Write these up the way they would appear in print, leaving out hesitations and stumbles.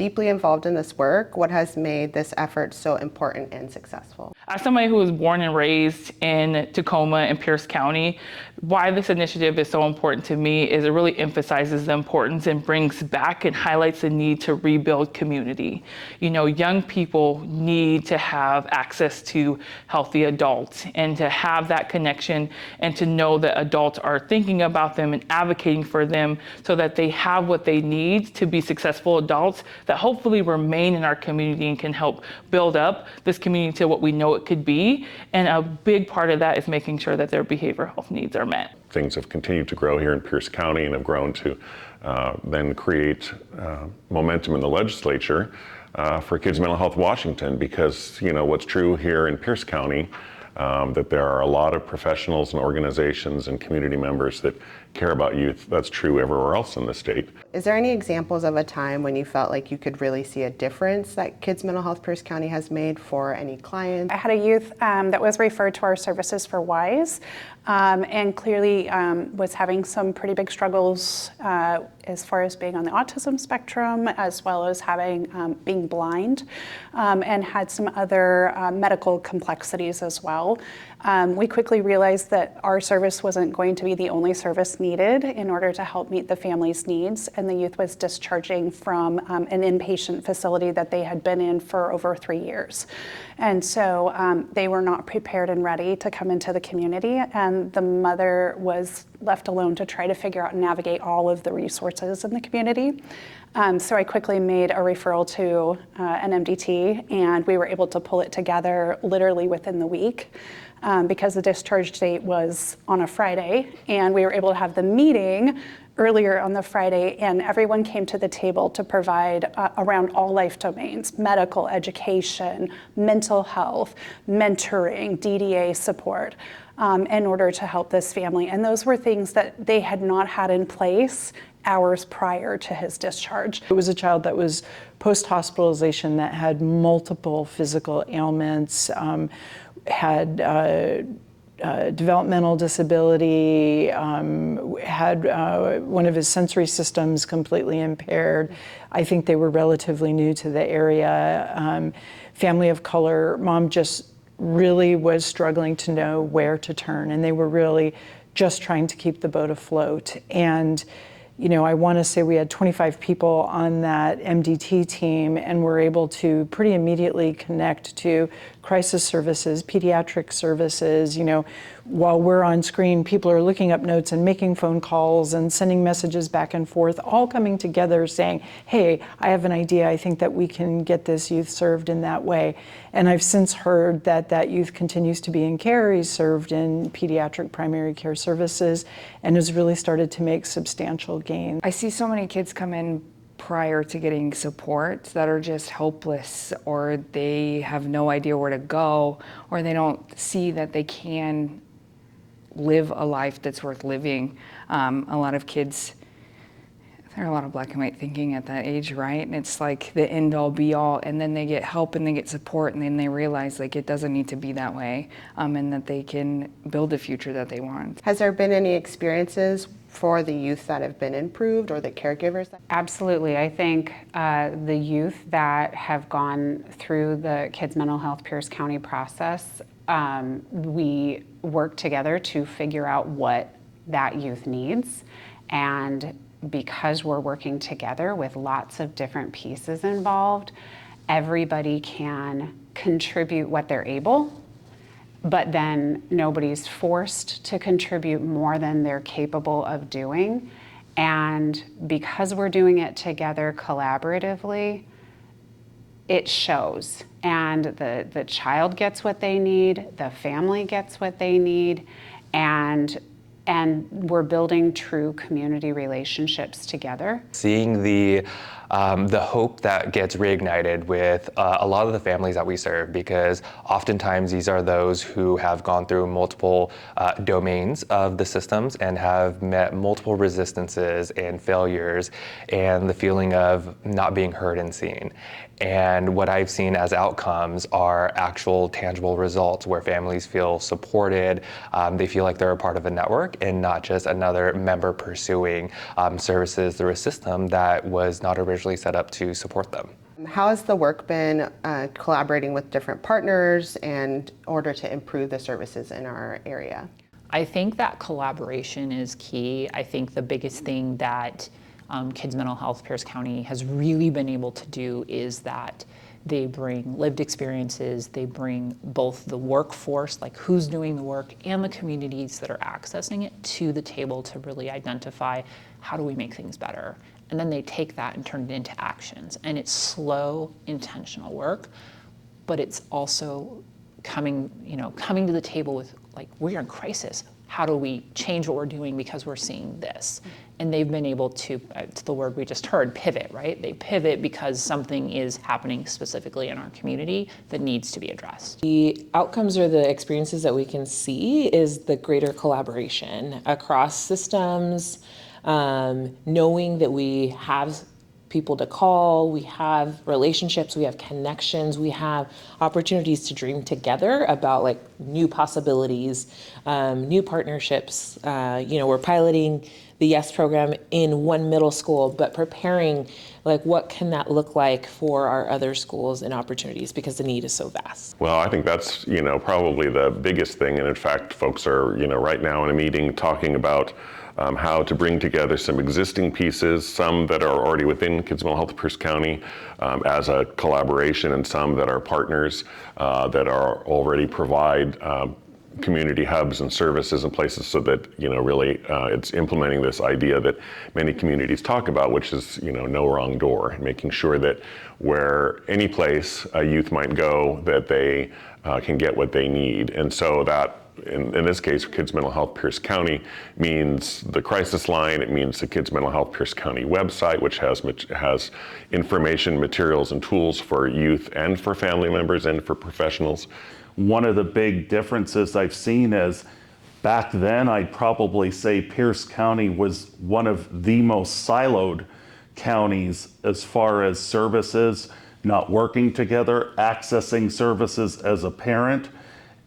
deeply involved in this work. What has made this effort so important and successful? As somebody who was born and raised in Tacoma and Pierce County, why this initiative is so important to me is it really emphasizes the importance and brings back and highlights the need to rebuild community. You know, young people need to have access to healthy adults and to have that connection and to know that adults are thinking about them and advocating for them so that they have what they need to be successful adults that hopefully remain in our community and can help build up this community to what we know it could be. And a big part of that is making sure that their behavioral health needs are met. Things have continued to grow here in Pierce County and have grown to then create momentum in the legislature for Kids Mental Health Washington, because you know what's true here in Pierce County, that there are a lot of professionals and organizations and community members that care about youth. That's true everywhere else in the state. Is there any examples of a time when you felt like you could really see a difference that Kids Mental Health Pierce County has made for any clients? I had a youth that was referred to our services for WISE and clearly was having some pretty big struggles as far as being on the autism spectrum, as well as having being blind, and had some other medical complexities as well. We quickly realized that our service wasn't going to be the only service needed in order to help meet the family's needs, and the youth was discharging from an inpatient facility that they had been in for over 3 years. And so they were not prepared and ready to come into the community, and the mother was left alone to try to figure out and navigate all of the resources in the community. So I quickly made a referral to an MDT, and we were able to pull it together literally within the week. Because the discharge date was on a Friday, and we were able to have the meeting earlier on the Friday, and everyone came to the table to provide around all life domains: medical, education, mental health, mentoring, DDA support, in order to help this family. And those were things that they had not had in place hours prior to his discharge. It was a child that was post-hospitalization that had multiple physical ailments, had developmental disability, had one of his sensory systems completely impaired. I think they were relatively new to the area. Family of color, mom just really was struggling to know where to turn, and they were really just trying to keep the boat afloat. And you know, I want to say we had 25 people on that MDT team, and were able to pretty immediately connect to crisis services, pediatric services. You know, while we're on screen, people are looking up notes and making phone calls and sending messages back and forth, all coming together saying, hey, I have an idea. I think that we can get this youth served in that way. And I've since heard that that youth continues to be in care. He's served in pediatric primary care services and has really started to make substantial gains. I see so many kids come in prior to getting support that are just hopeless, or they have no idea where to go, or they don't see that they can live a life that's worth living. A lot of kids, there are a lot of black and white thinking at that age, right? And it's like the end all be all, and then they get help and they get support, and then they realize like it doesn't need to be that way, and that they can build the future that they want. Has there been any experiences for the youth that have been improved, or the caregivers? Absolutely. I think the youth that have gone through the Kids Mental Health Pierce County process, we work together to figure out what that youth needs. And because we're working together with lots of different pieces involved, everybody can contribute what they're able, but then nobody's forced to contribute more than they're capable of doing. And because we're doing it together collaboratively, it shows. And the child gets what they need, the family gets what they need, and we're building true community relationships together. Seeing the hope that gets reignited with a lot of the families that we serve, because oftentimes these are those who have gone through multiple domains of the systems and have met multiple resistances and failures, and the feeling of not being heard and seen. And what I've seen as outcomes are actual tangible results where families feel supported, they feel like they're a part of a network and not just another member pursuing services through a system that was not originally usually set up to support them. How has the work been collaborating with different partners in order to improve the services in our area? I think that collaboration is key. I think the biggest thing that Kids Mental Health Pierce County has really been able to do is that they bring lived experiences, they bring both the workforce, like who's doing the work, and the communities that are accessing it to the table to really identify how do we make things better. And then they take that and turn it into actions. And it's slow, intentional work, but it's also coming to the table with, like, we're in crisis. How do we change what we're doing because we're seeing this? And they've been able to, it's the word we just heard, pivot, right? They pivot because something is happening specifically in our community that needs to be addressed. The outcomes or the experiences that we can see is the greater collaboration across systems, knowing that we have people to call, we have relationships, we have connections, we have opportunities to dream together about like new possibilities, new partnerships. We're piloting the YES program in one middle school, but preparing like what can that look like for our other schools and opportunities because the need is so vast. Well, I think that's, probably the biggest thing. And in fact, folks are, right now in a meeting talking about how to bring together some existing pieces, some that are already within Kids Mental Health Pierce County as a collaboration, and some that are partners that are already provide community hubs and services and places so that, really it's implementing this idea that many communities talk about, which is, no wrong door, making sure that where any place a youth might go, that they can get what they need. And so that, in this case, Kids Mental Health Pierce County means the crisis line. It means the Kids Mental Health Pierce County website, which has information, materials, and tools for youth and for family members and for professionals. One of the big differences I've seen is back then, I'd probably say Pierce County was one of the most siloed counties as far as services, not working together, accessing services as a parent.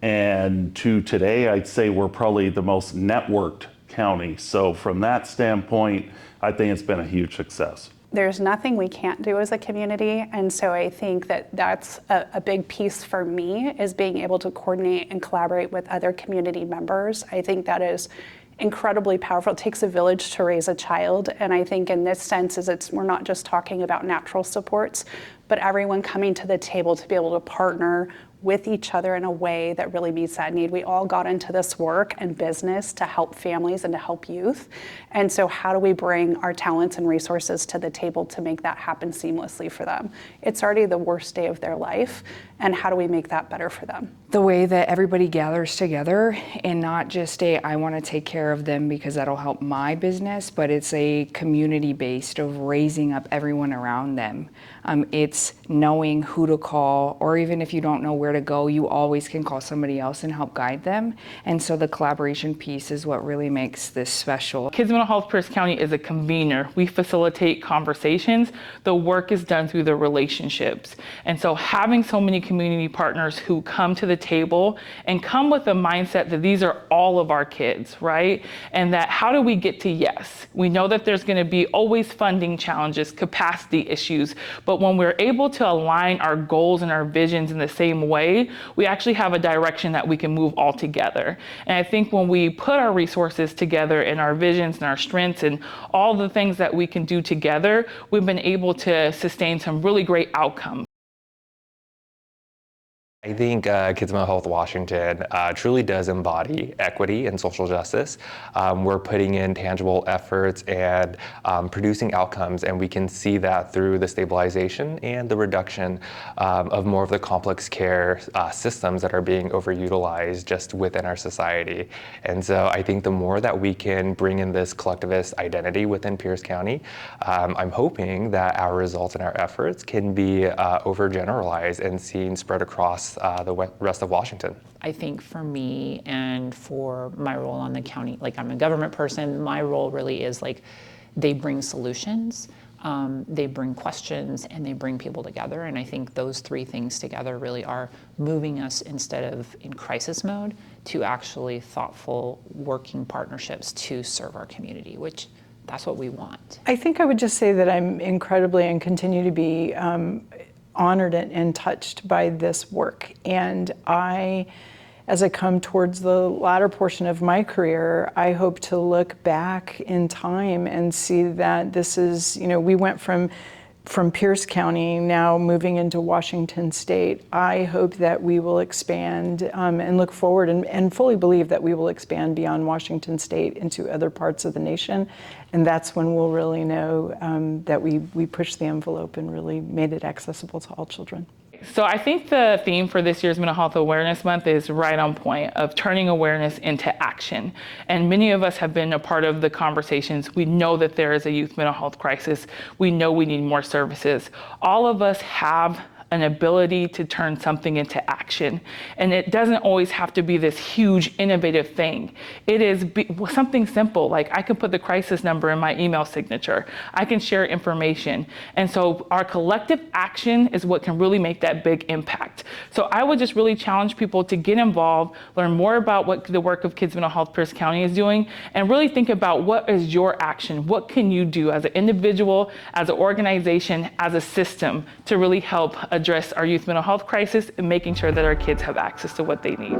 And to today, I'd say we're probably the most networked county. So from that standpoint, I think it's been a huge success. There's nothing we can't do as a community. And so I think that that's a big piece for me, is being able to coordinate and collaborate with other community members. I think that is incredibly powerful. It takes a village to raise a child. And I think in this sense, we're not just talking about natural supports, but everyone coming to the table to be able to partner with each other in a way that really meets that need. We all got into this work and business to help families and to help youth. And so how do we bring our talents and resources to the table to make that happen seamlessly for them? It's already the worst day of their life, and how do we make that better for them? The way that everybody gathers together, and not just I want to take care of them because that'll help my business, but it's a community based of raising up everyone around them. It's knowing who to call, or even if you don't know where to go, you always can call somebody else and help guide them. And so the collaboration piece is what really makes this special. Kids Mental Health Pierce County is a convener. We facilitate conversations. The work is done through the relationships. And so having so many community partners who come to the table and come with a mindset that these are all of our kids, right? And that how do we get to yes? We know that there's going to be always funding challenges, capacity issues, but when we're able to align our goals and our visions in the same way, we actually have a direction that we can move all together. And I think when we put our resources together and our visions and our strengths and all the things that we can do together, we've been able to sustain some really great outcomes. I think Kids Mental Health Washington truly does embody equity and social justice. We're putting in tangible efforts and producing outcomes, and we can see that through the stabilization and the reduction of more of the complex care systems that are being overutilized just within our society. And so I think the more that we can bring in this collectivist identity within Pierce County, I'm hoping that our results and our efforts can be overgeneralized and seen spread across the rest of Washington. I think for me and for my role on the county, like I'm a government person, my role really is like they bring solutions, they bring questions, and they bring people together. And I think those three things together really are moving us, instead of in crisis mode, to actually thoughtful working partnerships to serve our community, which that's what we want. I think I would just say that I'm incredibly and continue to be honored and touched by this work. And as I come towards the latter portion of my career, I hope to look back in time and see that this is, we went from Pierce County, now moving into Washington State. I hope that we will expand and look forward and fully believe that we will expand beyond Washington State into other parts of the nation. And that's when we'll really know that we pushed the envelope and really made it accessible to all children. So I think the theme for this year's Mental Health Awareness Month is right on point of turning awareness into action. And many of us have been a part of the conversations. We know that there is a youth mental health crisis. We know we need more services. All of us have an ability to turn something into action. And it doesn't always have to be this huge innovative thing. It is something simple, like I can put the crisis number in my email signature. I can share information. And so our collective action is what can really make that big impact. So I would just really challenge people to get involved, learn more about what the work of Kids Mental Health Pierce County is doing, and really think about what is your action? What can you do as an individual, as an organization, as a system to really help address our youth mental health crisis and making sure that our kids have access to what they need.